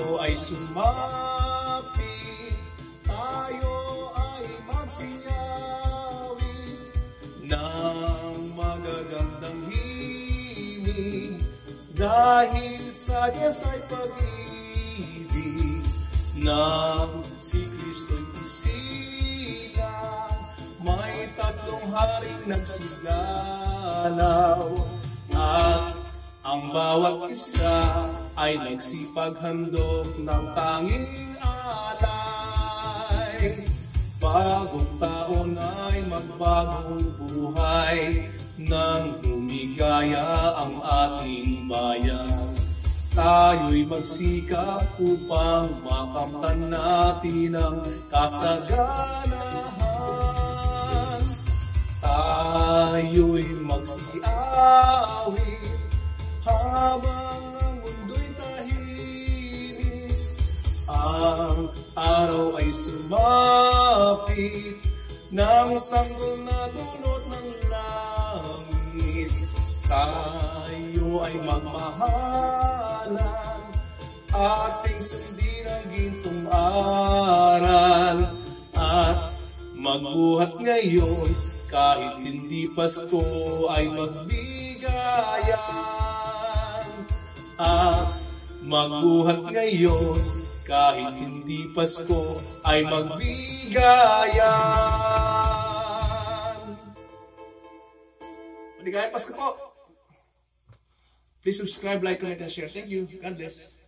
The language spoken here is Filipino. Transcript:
Pasko ay sumapi, tayo ay magsinyawi ng magagandang himig, dahil sa Diyos ay pag-ibig nang si Kristo'y isilang. May tatlong haring nagsigalaw at ang bawat isa ay nagsipaghandog ng tanging alay. Bagong taon ay magbagong buhay, nang lumigaya ang ating bayan. Tayo'y magsikap upang makamtan natin ang kasaganahan. Tayo'y magsiawit habang ang mundo'y tahimik. Ang araw ay sumapit ng sanggol na dulot ng langit. Tayo ay magmahalan, ating sundin ang gintong aral, at magbuhat ngayon kahit hindi Pasko ay magbigayan. At magbuhat ngayon kahit hindi Pasko ay magbigayan. Maligayang Pasko po! Please subscribe, like, comment, and share. Thank you. God bless.